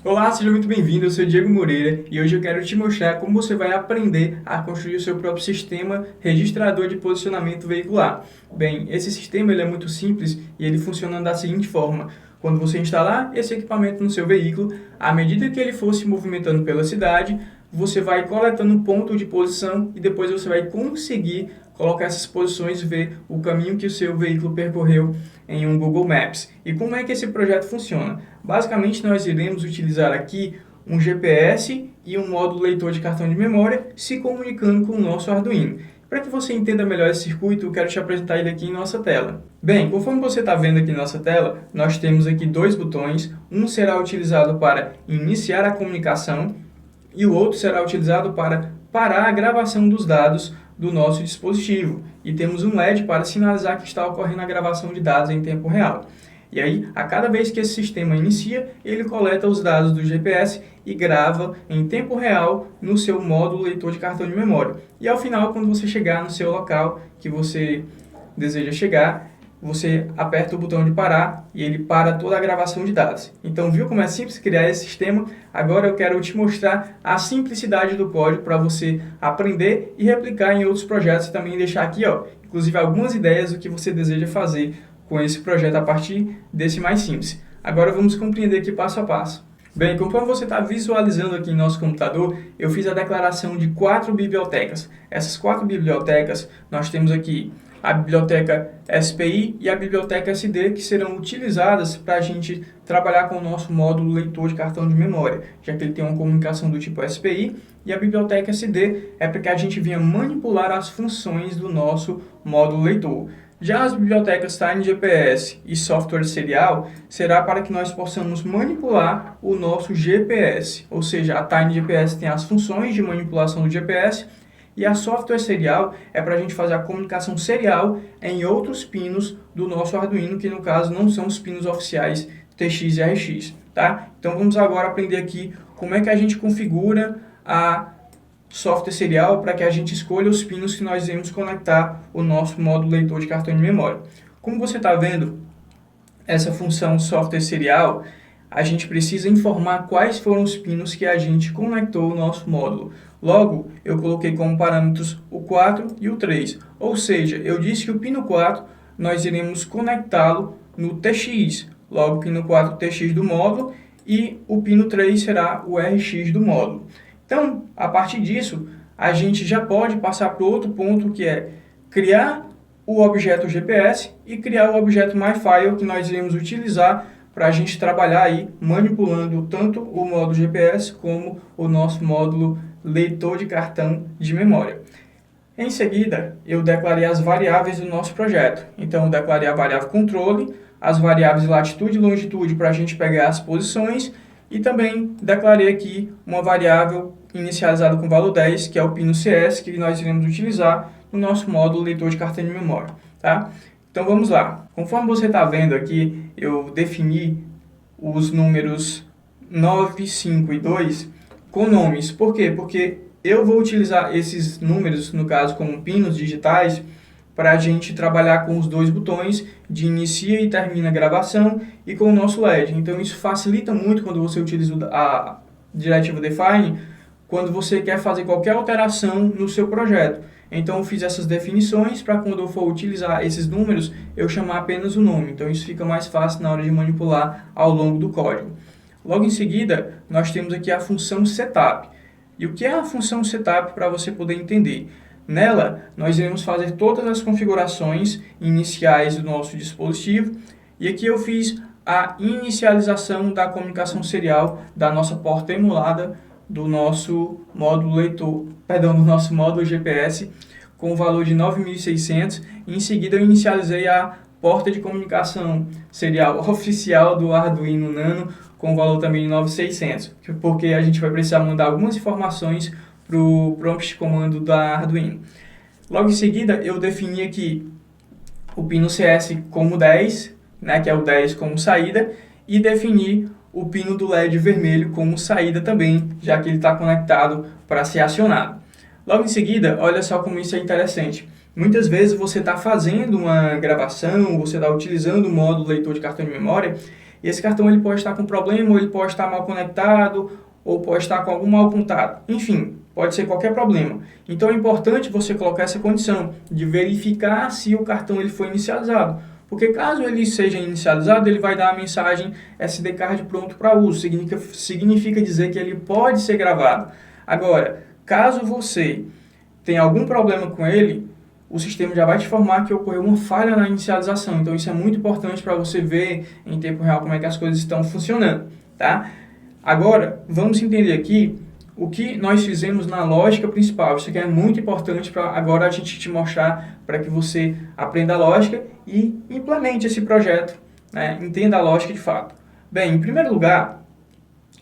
Olá, seja muito bem-vindo, eu sou Diego Moreira e hoje eu quero te mostrar como você vai aprender a construir o seu próprio sistema registrador de posicionamento veicular. Bem, esse sistema ele é muito simples e ele funciona da seguinte forma. Quando você instalar esse equipamento no seu veículo, à medida que ele for se movimentando pela cidade, você vai coletando um ponto de posição e depois você vai conseguir colocar essas posições e ver o caminho que o seu veículo percorreu em um Google Maps. E como é que esse projeto funciona? Basicamente, nós iremos utilizar aqui um GPS e um módulo leitor de cartão de memória se comunicando com o nosso Arduino. Para que você entenda melhor esse circuito, eu quero te apresentar ele aqui em nossa tela. Bem, conforme você está vendo aqui em nossa tela, nós temos aqui dois botões. Um será utilizado para iniciar a comunicação e o outro será utilizado para parar a gravação dos dados do nosso dispositivo. E temos um LED para sinalizar que está ocorrendo a gravação de dados em tempo real. E aí, a cada vez que esse sistema inicia, ele coleta os dados do GPS e grava em tempo real no seu módulo leitor de cartão de memória. E ao final, quando você chegar no seu local que você deseja chegar, você aperta o botão de parar e ele para toda a gravação de dados. Então, viu como é simples criar esse sistema? Agora eu quero te mostrar a simplicidade do código para você aprender e replicar em outros projetos e também deixar aqui, inclusive algumas ideias do que você deseja fazer com esse projeto a partir desse mais simples. Agora vamos compreender aqui passo a passo. Bem, conforme você está visualizando aqui em nosso computador, eu fiz a declaração de 4 bibliotecas. Essas 4 bibliotecas, nós temos aqui a biblioteca SPI e a biblioteca SD, que serão utilizadas para a gente trabalhar com o nosso módulo leitor de cartão de memória, já que ele tem uma comunicação do tipo SPI, e a biblioteca SD é para que a gente venha manipular as funções do nosso módulo leitor. Já as bibliotecas TinyGPS e software serial será para que nós possamos manipular o nosso GPS, ou seja, a TinyGPS tem as funções de manipulação do GPS e a software serial é para a gente fazer a comunicação serial em outros pinos do nosso Arduino, que no caso não são os pinos oficiais TX e RX, tá? Então vamos agora aprender aqui como é que a gente configura a software serial para que a gente escolha os pinos que nós iremos conectar o nosso módulo leitor de cartão de memória. Como você está vendo, essa função software serial, a gente precisa informar quais foram os pinos que a gente conectou o nosso módulo. Logo, eu coloquei como parâmetros o 4 e o 3. Ou seja, eu disse que o pino 4 nós iremos conectá-lo no TX. Logo, o pino 4 TX do módulo e o pino 3 será o RX do módulo. Então, a partir disso, a gente já pode passar para outro ponto, que é criar o objeto GPS e criar o objeto MyFile, que nós iremos utilizar para a gente trabalhar aí manipulando tanto o módulo GPS como o nosso módulo leitor de cartão de memória. Em seguida, eu declarei as variáveis do nosso projeto. Então, eu declarei a variável controle, as variáveis latitude e longitude para a gente pegar as posições e também declarei aqui uma variável inicializada com valor 10, que é o pino CS, que nós iremos utilizar no nosso módulo leitor de cartão de memória, tá? Então vamos lá. Conforme você está vendo aqui, eu defini os números 9, 5 e 2 com nomes. Por quê? Porque eu vou utilizar esses números, no caso, como pinos digitais, para a gente trabalhar com os dois botões de inicia e termina a gravação e com o nosso LED. Então isso facilita muito quando você utiliza a diretiva define, quando você quer fazer qualquer alteração no seu projeto. Então eu fiz essas definições para quando eu for utilizar esses números, eu chamar apenas o nome. Então isso fica mais fácil na hora de manipular ao longo do código. Logo em seguida, nós temos aqui a função setup. E o que é a função setup para você poder entender? Nela, nós iremos fazer todas as configurações iniciais do nosso dispositivo. E aqui eu fiz a inicialização da comunicação serial da nossa porta emulada do nosso módulo leitor, do nosso módulo GPS com o valor de 9.600. Em seguida, eu inicializei a porta de comunicação serial oficial do Arduino Nano com o valor também de 9.600, porque a gente vai precisar mandar algumas informações para o prompt de comando da Arduino. Logo em seguida, eu defini aqui o pino CS como 10, que é o 10 como saída, e defini o pino do LED vermelho como saída também, já que ele está conectado para ser acionado. Logo em seguida, olha só como isso é interessante. Muitas vezes você está fazendo uma gravação, você está utilizando o módulo leitor de cartão de memória E esse cartão ele pode estar com problema, ou ele pode estar mal conectado, ou pode estar com algum mau contato. Enfim, pode ser qualquer problema. Então é importante você colocar essa condição de verificar se o cartão ele foi inicializado. Porque caso ele seja inicializado, ele vai dar a mensagem SD card pronto para uso. Significa dizer que ele pode ser gravado. Agora, caso você tenha algum problema com ele, o sistema já vai te informar que ocorreu uma falha na inicialização. Então isso é muito importante para você ver em tempo real como é que as coisas estão funcionando, tá? Agora, vamos entender aqui o que nós fizemos na lógica principal. Isso aqui é muito importante para agora a gente te mostrar para que você aprenda a lógica e implemente esse projeto, né? Entenda a lógica de fato. Bem, em primeiro lugar,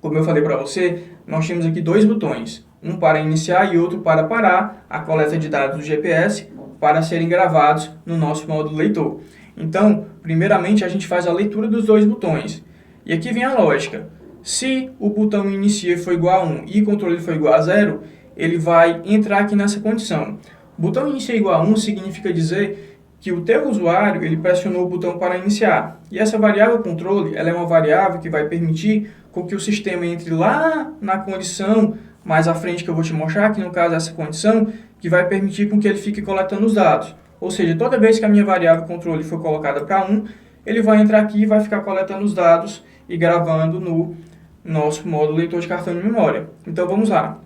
como eu falei para você, nós temos aqui dois botões, um para iniciar e outro para parar a coleta de dados do GPS para serem gravados no nosso módulo leitor. Então, primeiramente a gente faz a leitura dos dois botões. E aqui vem a lógica. Se o botão inicia for igual a 1 e controle for igual a 0, ele vai entrar aqui nessa condição. O botão inicia igual a 1 significa dizer que o teu usuário ele pressionou o botão para iniciar. E essa variável controle ela é uma variável que vai permitir com que o sistema entre lá na condição mais à frente que eu vou te mostrar, que no caso é essa condição, que vai permitir com que ele fique coletando os dados. Ou seja, toda vez que a minha variável controle for colocada para 1, ele vai entrar aqui e vai ficar coletando os dados e gravando no nosso módulo leitor de cartão de memória. Então vamos lá.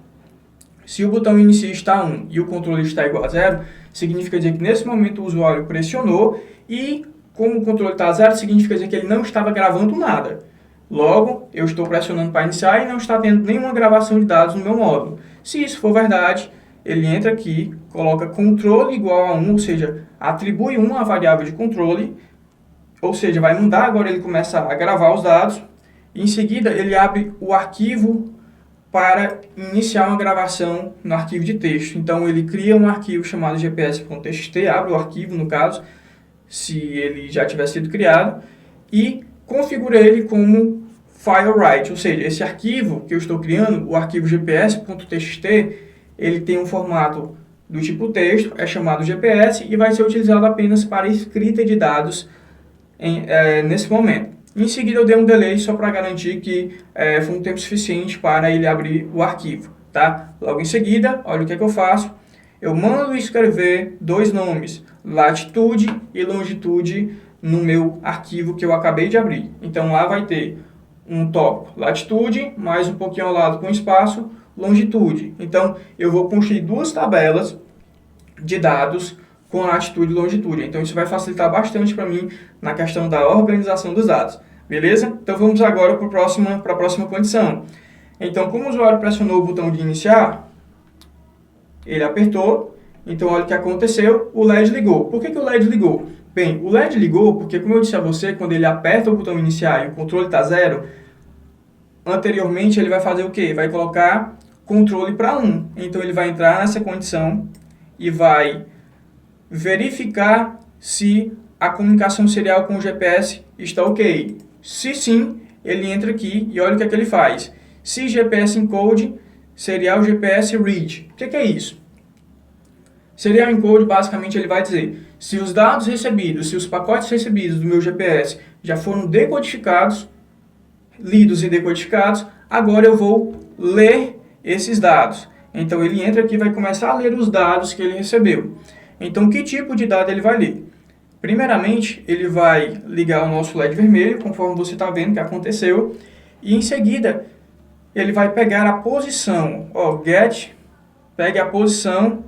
Se o botão inicia está 1 e o controle está igual a 0, significa dizer que nesse momento o usuário pressionou e como o controle está a 0, significa dizer que ele não estava gravando nada. Logo, eu estou pressionando para iniciar e não está tendo nenhuma gravação de dados no meu módulo. Se isso for verdade, ele entra aqui, coloca controle igual a 1, ou seja, atribui 1 à variável de controle, ou seja, vai mudar, agora ele começa a gravar os dados. Em seguida, ele abre o arquivo para iniciar uma gravação no arquivo de texto. Então, ele cria um arquivo chamado gps.txt, abre o arquivo, no caso, se ele já tivesse sido criado, e configura ele como file write, ou seja, esse arquivo que eu estou criando, o arquivo gps.txt, ele tem um formato do tipo texto, é chamado GPS, e vai ser utilizado apenas para escrita de dados nesse momento. Em seguida, eu dei um delay só para garantir que foi um tempo suficiente para ele abrir o arquivo, tá? Logo em seguida, olha o que é que eu faço. Eu mando escrever dois nomes, latitude e longitude, no meu arquivo que eu acabei de abrir. Então, lá vai ter um tópico, latitude, mais um pouquinho ao lado com espaço, longitude. Então, eu vou construir duas tabelas de dados com latitude e longitude. Então, isso vai facilitar bastante para mim na questão da organização dos dados. Beleza? Então, vamos agora para a próxima condição. Então, como o usuário pressionou o botão de iniciar, ele apertou. Então, olha o que aconteceu, o LED ligou. Por que o LED ligou? Bem, o LED ligou porque, como eu disse a você, quando ele aperta o botão iniciar e o controle está 0, anteriormente ele vai fazer o quê? Vai colocar controle para 1. Então, ele vai entrar nessa condição e vai verificar se a comunicação serial com o GPS está ok. Se sim, ele entra aqui e olha o que é que ele faz. Se GPS encode, serial GPS read. O que é isso? Serial encode, basicamente, ele vai dizer se os dados recebidos, se os pacotes recebidos do meu GPS já foram decodificados, lidos e decodificados, agora eu vou ler esses dados. Então, ele entra aqui e vai começar a ler os dados que ele recebeu. Então, que tipo de dado ele vai ler? Primeiramente, ele vai ligar o nosso LED vermelho, conforme você está vendo que aconteceu. E, em seguida, ele vai pegar a posição. Get, pegue a posição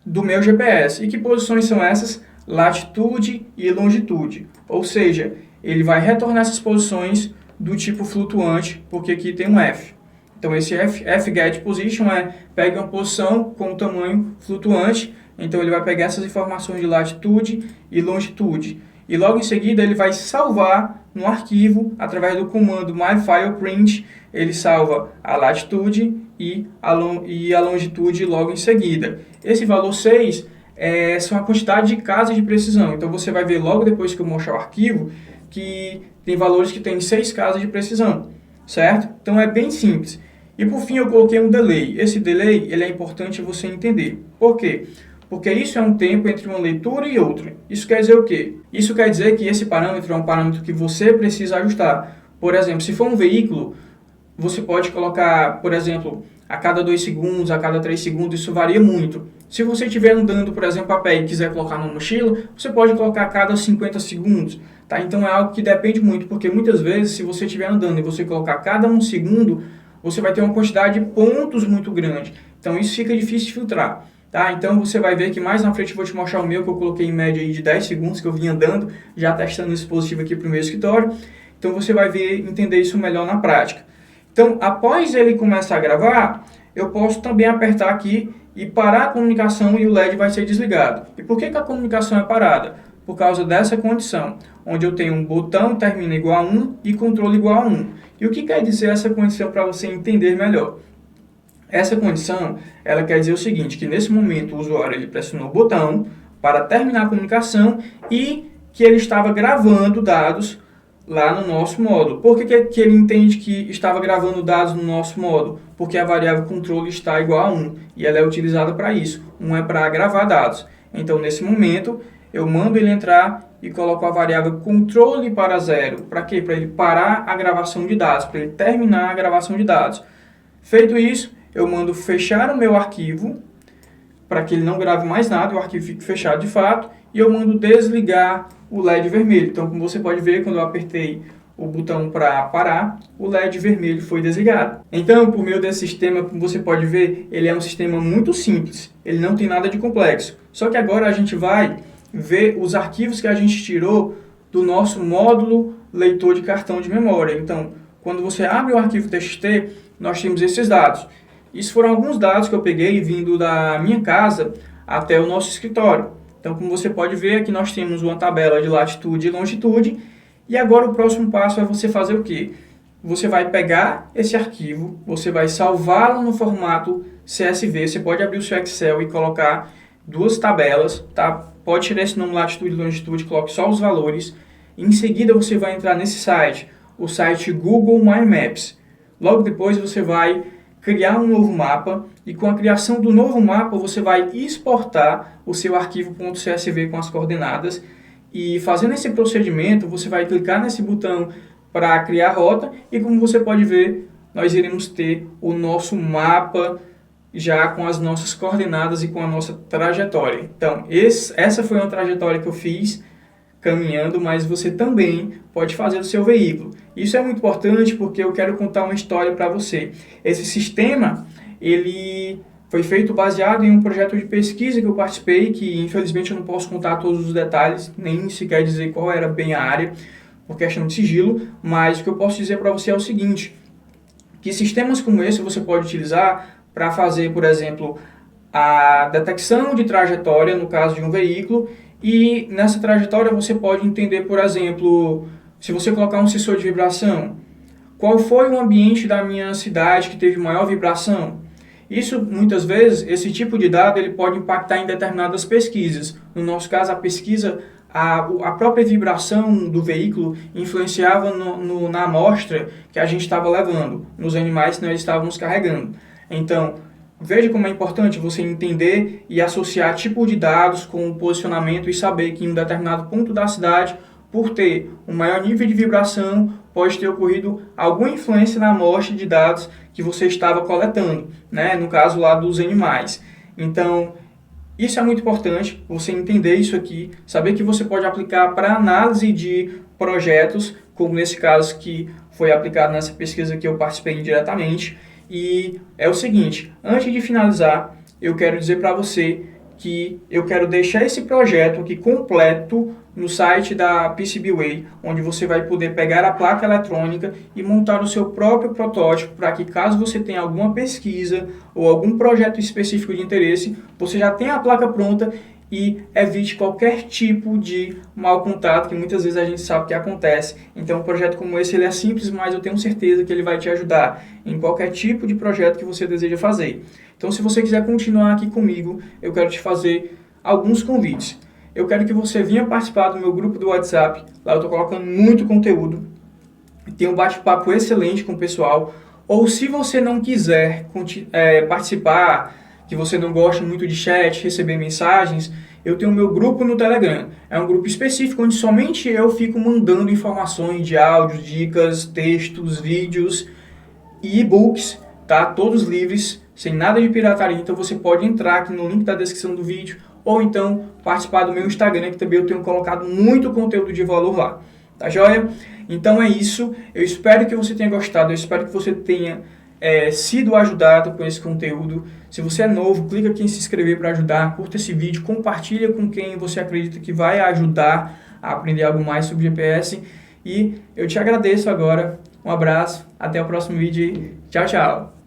do meu GPS. E que posições são essas? Latitude e longitude. Ou seja, ele vai retornar essas posições do tipo flutuante, porque aqui tem um F. Então, esse fget position pegue uma posição com o tamanho flutuante. Então, ele vai pegar essas informações de latitude e longitude. E logo em seguida, ele vai salvar no arquivo, através do comando myFilePrint, ele salva a latitude e a longitude logo em seguida. Esse valor 6 são a quantidade de casas de precisão. Então, você vai ver logo depois que eu mostrar o arquivo, que tem valores que tem 6 casas de precisão, certo? Então, é bem simples. E por fim, eu coloquei um delay. Esse delay ele é importante você entender. Por quê? Porque isso é um tempo entre uma leitura e outra. Isso quer dizer o quê? Isso quer dizer que esse parâmetro é um parâmetro que você precisa ajustar. Por exemplo, se for um veículo, você pode colocar, por exemplo, a cada 2 segundos, a cada 3 segundos, isso varia muito. Se você estiver andando, por exemplo, a pé e quiser colocar numa mochila, você pode colocar a cada 50 segundos. Tá? Então é algo que depende muito, porque muitas vezes, se você estiver andando e você colocar a cada 1 segundo, você vai ter uma quantidade de pontos muito grande. Então isso fica difícil de filtrar. Tá? Então você vai ver que mais na frente eu vou te mostrar o meu, que eu coloquei em média aí de 10 segundos, que eu vim andando, já testando esse dispositivo aqui para o meu escritório. Então você vai entender isso melhor na prática. Então, após ele começar a gravar, eu posso também apertar aqui e parar a comunicação e o LED vai ser desligado. E por que a comunicação é parada? Por causa dessa condição, onde eu tenho um botão termina igual a 1 e controle igual a 1. E o que quer dizer essa condição para você entender melhor? Essa condição, ela quer dizer o seguinte, que nesse momento o usuário ele pressionou o botão para terminar a comunicação e que ele estava gravando dados lá no nosso módulo. Por que ele entende que estava gravando dados no nosso módulo? Porque a variável controle está igual a 1 e ela é utilizada para isso. 1 é para gravar dados. Então, nesse momento, eu mando ele entrar e coloco a variável controle para 0. Para quê? Para ele parar a gravação de dados, para ele terminar a gravação de dados. Feito isso, eu mando fechar o meu arquivo, para que ele não grave mais nada, o arquivo fique fechado de fato, e eu mando desligar o LED vermelho. Então, como você pode ver, quando eu apertei o botão para parar, o LED vermelho foi desligado. Então, por meio desse sistema, como você pode ver, ele é um sistema muito simples, ele não tem nada de complexo. Só que agora a gente vai ver os arquivos que a gente tirou do nosso módulo leitor de cartão de memória. Então, quando você abre o arquivo TXT, nós temos esses dados. Isso foram alguns dados que eu peguei vindo da minha casa até o nosso escritório. Então, como você pode ver, aqui nós temos uma tabela de latitude e longitude. E agora o próximo passo é você fazer o quê? Você vai pegar esse arquivo, você vai salvá-lo no formato CSV. Você pode abrir o seu Excel e colocar duas tabelas, tá? Pode tirar esse nome latitude e longitude, coloque só os valores. Em seguida, você vai entrar nesse site, o site Google My Maps. Logo depois, você vai criar um novo mapa e com a criação do novo mapa você vai exportar o seu arquivo .csv com as coordenadas e fazendo esse procedimento você vai clicar nesse botão para criar rota e como você pode ver nós iremos ter o nosso mapa já com as nossas coordenadas e com a nossa trajetória. Então essa foi uma trajetória que eu fiz caminhando, mas você também pode fazer do seu veículo. Isso é muito importante porque eu quero contar uma história para você. Esse sistema, ele foi feito baseado em um projeto de pesquisa que eu participei, que infelizmente eu não posso contar todos os detalhes, nem sequer dizer qual era bem a área, por questão de sigilo, mas o que eu posso dizer para você é o seguinte, que sistemas como esse você pode utilizar para fazer, por exemplo, a detecção de trajetória, no caso de um veículo, e nessa trajetória você pode entender, por exemplo, se você colocar um sensor de vibração, qual foi o ambiente da minha cidade que teve maior vibração? Isso, muitas vezes, esse tipo de dado ele pode impactar em determinadas pesquisas. No nosso caso, a pesquisa, a própria vibração do veículo influenciava na amostra que a gente estava levando, nos animais que nós estávamos carregando. Então, veja como é importante você entender e associar tipo de dados com o posicionamento e saber que em um determinado ponto da cidade, por ter um maior nível de vibração, pode ter ocorrido alguma influência na amostra de dados que você estava coletando, né? No caso lá dos animais. Então, isso é muito importante, você entender isso aqui, saber que você pode aplicar para análise de projetos, como nesse caso que foi aplicado nessa pesquisa que eu participei indiretamente. E é o seguinte, antes de finalizar, eu quero dizer para você que eu quero deixar esse projeto aqui completo no site da PCBWay, onde você vai poder pegar a placa eletrônica e montar o seu próprio protótipo para que caso você tenha alguma pesquisa ou algum projeto específico de interesse, você já tenha a placa pronta e evite qualquer tipo de mau contato que muitas vezes a gente sabe que acontece. Então um projeto como esse ele é simples, mas eu tenho certeza que ele vai te ajudar em qualquer tipo de projeto que você deseja fazer. Então se você quiser continuar aqui comigo, eu quero te fazer alguns convites. Eu quero que você venha participar do meu grupo do WhatsApp, lá eu estou colocando muito conteúdo, tem um bate-papo excelente com o pessoal, ou se você não quiser participar, que você não gosta muito de chat, receber mensagens, eu tenho o meu grupo no Telegram. É um grupo específico onde somente eu fico mandando informações de áudios, dicas, textos, vídeos e e-books, tá? Todos livres, sem nada de pirataria. Então você pode entrar aqui no link da descrição do vídeo ou então participar do meu Instagram, que também eu tenho colocado muito conteúdo de valor lá. Tá joia? Então é isso. Eu espero que você tenha gostado. Eu espero que você tenha sido ajudado com esse conteúdo. Se você é novo, clica aqui em se inscrever para ajudar. Curta esse vídeo, compartilha com quem você acredita que vai ajudar a aprender algo mais sobre GPS. E eu te agradeço agora. Um abraço. Até o próximo vídeo. Tchau, tchau.